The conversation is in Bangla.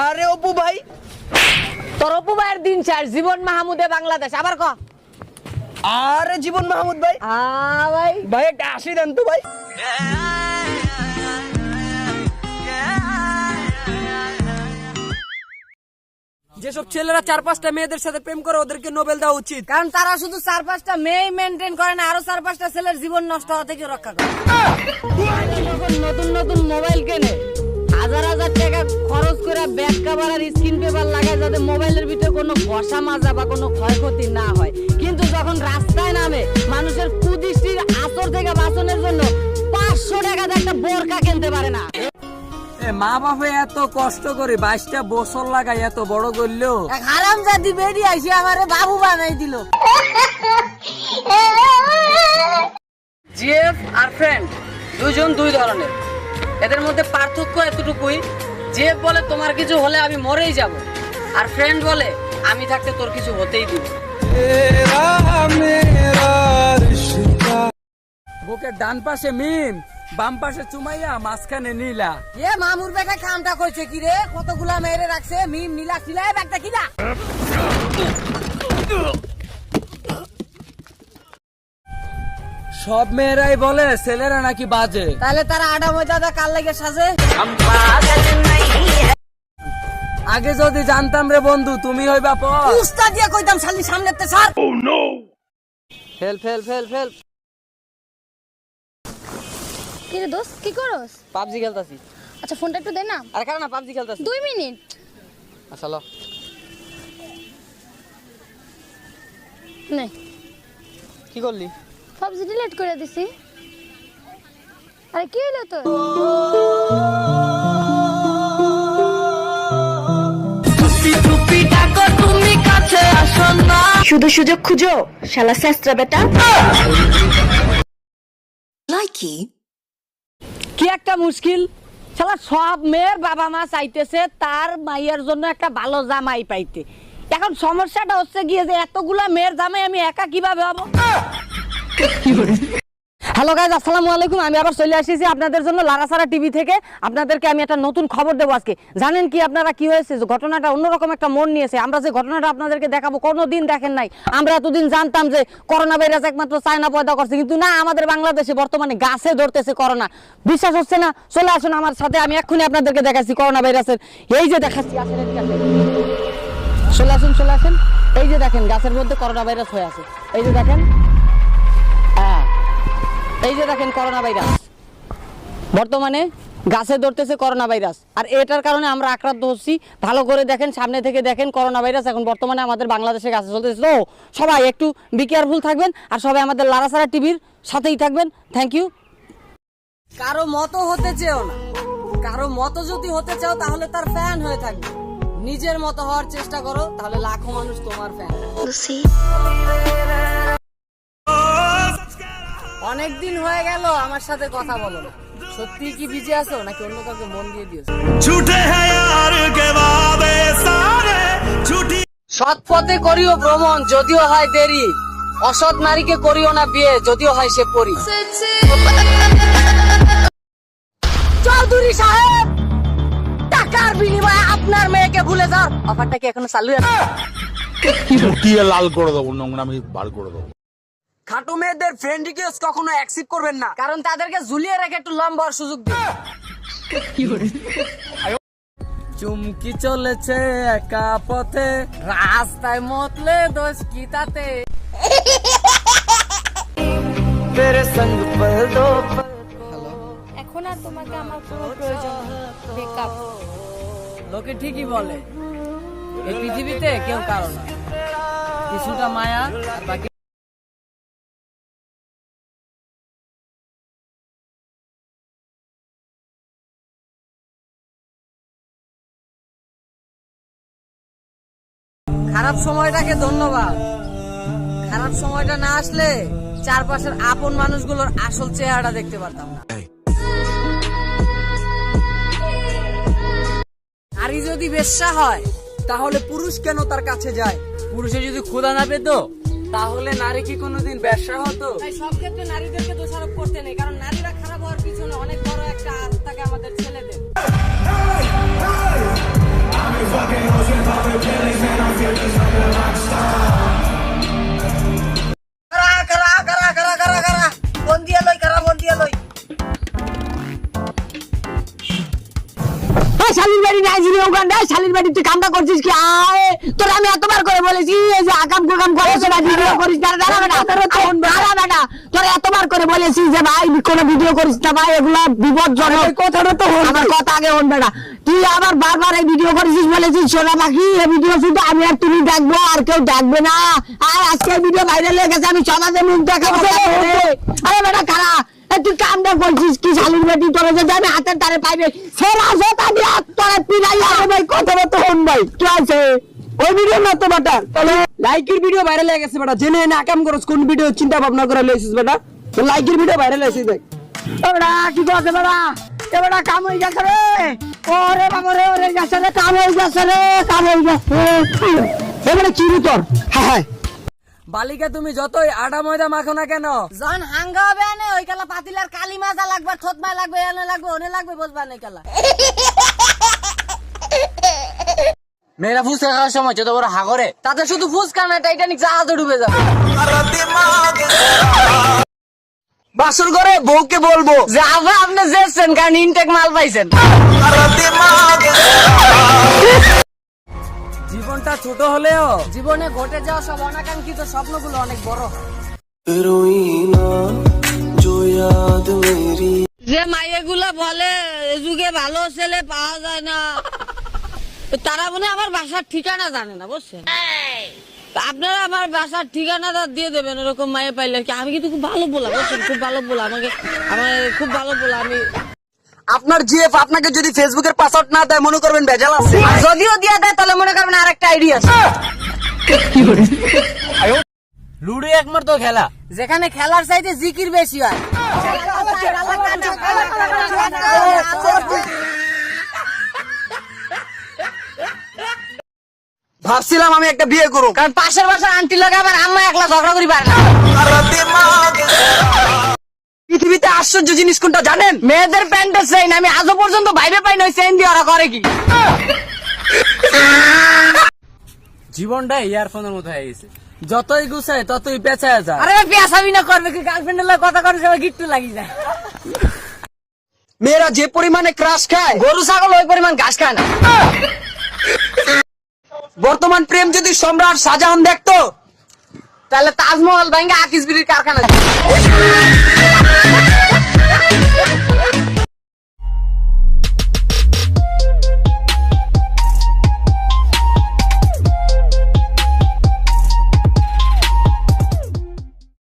আরে অপু ভাই, তোর অপু ভাইয়ের দিন চার জীবন মাহমুদে বাংলাদেশ আবার ক। আরে জীবন মাহমুদ ভাই, ভাই ভাই একটা আসি দেন তো ভাই। যেসব ছেলেরা 4-5টা মেয়েদের সাথে প্রেম করে ওদেরকে নোবেল দেওয়া উচিত, কারণ তারা শুধু 4-5টা মেয়ে মেনটেন করে না, আরো 4-5টা ছেলের জীবন নষ্ট হওয়া থেকে রক্ষা করে। যখন নতুন নতুন মোবাইল কেনে, হাজার হাজার টাকা খরচ করে ব্যাক কভার আর স্ক্রিন পেপার লাগায় যাতে মোবাইলের ভিতরে কোনো ঘষা মাজা বা কোনো ক্ষয়ক্ষতি না হয়, কিন্তু যখন রাস্তায় নামে মানুষের কুদৃষ্টির আসর থেকে বাঁচানোর জন্য 500 টাকাতে একটা বোরকা কিনতে পারে না। মা বাপে এত কষ্ট করে 22টা বছর লাগাই এত বড় করলো, এক হারামজাদি বেরি আইসে আমারে বাবু বানাই দিল। জিএফ আর ফ্রেন্ড দুজন দুই ধরনের, এদের মধ্যে পার্থক্য এতটুকুই, জিএফ বলে তোমার কিছু হলে আমি মরেই যাব, আর ফ্রেন্ড বলে আমি থাকতে তোর কিছু হতেই দিব। বুকের ডান পাশে মিম, বাম পাশে চুমাইয়া, মাঝখানে নীলা। এ মামুর বেটা কামটা কইছে কি রে, কতগুলা মেরে রাখছে, মিম নীলা ছিলাই ব্যাগটা কিনা। সব মেয়েরাই বলে ছেলেরা নাকি বাজে, তাহলে তারা আডা ময়দা কাল লাগে সাজে। আগে যদি জানতাম রে বন্ধু তুমি হইবা পর, উস্তাদ দিয়ে কইতাম শালি সামনেতে sir. Oh no, fail fail fail fail. কি রে দোস্ত, কি করস? পাবজি খেলতাছি। আচ্ছা ফোনটা একটু দে না। আরে কারণ না পাবজি খেলতাছি। 2 মিনিট। আচ্ছা লো। নে, কি করলি? পাবজি ডিলিট করে দিছি। আরে কি হলো তোর? শুধু সুযোগ খুঁজো শালা শাস্ত্রা বেটা। কি একটা মুশকিল, শালা সব মেয়ের বাবা মা চাইতেছে তার মাইয়ের জন্য একটা ভালো জামাই পাইতে। এখন সমস্যাটা হচ্ছে গিয়ে যে এতগুলা মেয়ের জামাই আমি একা কিভাবে হব। হ্যালো গাইজ, আসসালামু আলাইকুম। আমি আবার চলে আসছি আপনাদের জন্য লারাসারা টিভি থেকে। আপনাদেরকে আমি একটা নতুন খবর দেবো আজকে। জানেন কি আপনারা কি হয়েছে, যে ঘটনাটা অন্যরকম একটা মোড় নিয়েছে। আমরা যে ঘটনাটা আপনাদেরকে দেখাবো কোনোদিন দেখেন নাই। আমরা এতদিন জানতাম যে করোনা ভাইরাস একমাত্র চায়না পয়দা করছে, কিন্তু না, আমাদের বাংলাদেশে বর্তমানে গাছে ধরতেছে করোনা। বিশ্বাস হচ্ছে না? চলে আসুন আমার সাথে, আমি এক্ষুনি আপনাদেরকে দেখাচ্ছি করোনা ভাইরাসের। এই যে দেখাচ্ছি, আসেন এদিকে আসেন। চলে আসুন চলে আসেন। এই যে দেখেন গাছের মধ্যে করোনা ভাইরাস হয়ে আছে। এই যে দেখেন, হ্যাঁ এই যে দেখেন করোনা ভাইরাস বর্তমানে গাছে ধরতেছে করোনা ভাইরাস, আর এটার কারণে আমরা আক্রান্ত হচ্ছি। ভালো করে দেখেন, সামনে থেকে দেখেন করোনা ভাইরাস এখন বর্তমানে আমাদের বাংলাদেশে গাছে চলতেছে। তো সবাই একটু বি কেয়ারফুল থাকবেন, আর সবাই আমাদের লারাসারা টিভির সাথেই থাকবেন। Thank you. কারো মতো হতে চেও না, কারো মতো যদি হতে চাও তাহলে তার ফ্যান হয়ে থাকবে। নিজের মতো হওয়ার চেষ্টা করো, তাহলে লাখো মানুষ তোমার ফ্যান। অনেকদিন হয়ে গেল আমার সাথে কথা বলো না, সত্যি কি বিজি আছো নাকি অন্য কাউকে মন দিয়ে দিয়েছো? সৎ পথে করিও ভ্রমণ যদিও হয় দেরি, অসৎ নারীকে করিও না বিয়ে যদিও হয় সে পরি। চৌধুরী সাহেব, টাকার বিনিময়ে আপনার মেয়েকে ভুলে যাও, অফারটা কি এখনো চালু আছে? লাল করে দেবো, নোংরামি বার করে দেবো। খাটো মেয়েদের ফ্রেন্ড রিকোয়েস্ট কখনো অ্যাকসেপ্ট করবেন না, কারণ তাদেরকে ঝুলিয়ে রেখে একটু লম্বা হওয়ার সুযোগ দিন। চুমকি চলেছে একা পথে, রাস্তায় মতলে দোষ কি তাতে। এখন আর তোমাকে আমার কোনো প্রয়োজন নেই। ব্রেকআপ। লোকে ঠিকই বলে এই পৃথিবীতে কেউ কারো না, কিছুটা মায়া আর বাকি। খারাপ সময়টাকে ধন্যবাদ, খারাপ সময়টা না আসলে চারপাশের আপন মানুষগুলোর আসল চেহারা দেখতে পারতাম না। নারী যদি বেশ্যা হয় তাহলে পুরুষ কেন তার কাছে যায়? পুরুষে যদি ক্ষুধা না পেত তাহলে নারী কি কোনোদিন ব্যবসা হতো? তাই সব ক্ষেত্রে নারীদেরকে দোষারোপ করতে নেই, কারণ নারীরা খারাপ হওয়ার পিছনে অনেক বড় একটা হাত থাকে আমাদের ছেলেদের। বাড়ি নাইজেরিয়া উগান্ডা শালির বাড়ি তুই কামটা করছিস কি আয় তোর আমি এতবার করে বলেছি এই যে আকাম কুকাম করিস না ভিডিও করিস না দাঁড়া বেটা তোর এতবার করে বলেছি যে ভাই কোনো ভিডিও করিস না ভাই এগুলা বিপজ্জনক কথাটা তো আমার কথা আগে হন বেটা তুই আবার বারবার এই ভিডিও করেছিস বলেছিস সোনা পাখি এই ভিডিও শুধু আমি আর তুমি দেখবো আর কেউ দেখবে না আর আজকে ভিডিও ভাইরাল হয়ে গেছে আমি সমাজে মুখ দেখাবো আরে বেটা খারা তুই কামটা করছিস কি শালির বেটি তোর যদি আমি হাতের তারে পাইবে সেরা আমি তোরে পিলাই ভাই কথাটা তো হন ভাই কি আছে ওই ভিডিও না তো বেটা তাহলে লাইকের ভিডিও ভাইরাল হয়ে গেছে বেটা জেনে না কাম করছ কোন ভিডিও চিন্তা ভাবনা করে লইছিস বেটা তো লাইকের ভিডিও ভাইরাল হইছে দেখ বেটা কি করছ বেটা বেটা কাম হই গেছে রে ওরে বাবা রে ওরে গেছে রে কাম হই গেছে এবারে কি রে তোর হ্যাঁ হ্যাঁ বালিকা তুমি যতই আটা ময়দা মাখো না কেন জন হাঙ্গা হবে না ওই কালা পাতিলার কালি মাজা লাগবে থতমা লাগবে এনে লাগবে ওনে লাগবে বসবা না কালা মেয়েরা ফুচকা খাওয়ার সময় যত বড় হাগরে তাতে শুধু ফুসকা না টাইটানিক জাহাজে ডুবে যাবে বাসর করে বউকে বলবো যে আবা আপনি যেছেন কারণ ইনটেক মাল পাইছেন জীবনটা ছোট হলেও জীবনে ঘটে যাওয়া সব অনাকাঙ্ক্ষিত স্বপ্নগুলো অনেক বড় যে মাইয়েগুলো বলে এ যুগে ভালো ছেলে পাওয়া যায় না তারা মনে আমার বাসার ঠিকানা জানে না বুঝছেন আপনারা আমার বাসার ঠিকানাটা দিয়ে দেবেন এরকম মায়ে পাইলে কি আমি কিন্তু খুব ভালো বলা বুঝছেন খুব ভালো বলা আমাকে আমার খুব ভালো বলা আমি আপনার জিএফ আপনাকে যদি ফেসবুকের পাসওয়ার্ড না দেয় মনে করবেন ভেজাল আছে আর যদিও দিয়ে দেয় তাহলে মনে করবেন আরেকটা আইডিয়া আছে লুডো একমাত্র খেলা যেখানে খেলার চাইতে জিকির বেশি হয় ভাবছিলাম আমি একটা বিয়ে করব কারণ পাশের বাসার আন্টি লাগে আবার আম্মা একলা ঝগড়া করি পারে না পৃথিবীতে আশ্চর্য জিনিস কোনটা জানেন মেয়েদের প্যান্টের চেইন আমি আজও পর্যন্ত ভাইবে পাই না চেইন দিয়ে ওরা করে কি জীবনটা ইয়ারফোনের মতো হয়ে গেছে যতই গুছায় ততই পেঁচায় যায় আরে পেঁচাবি না করবে কি গার্লফ্রেন্ডের লাগে কথা করে সবাই গিট্টু লাগি যায় মেয়েরা যে পরিমাণে ক্রাশ খায় গরু ছাগল ওই পরিমাণ ঘাস খায় না বর্তমান প্রেম যদি সম্রাট শাহজাহান দেখতো তাহলে তাজমহল ভাঙ্গা আকিস বিড়ির কারখানা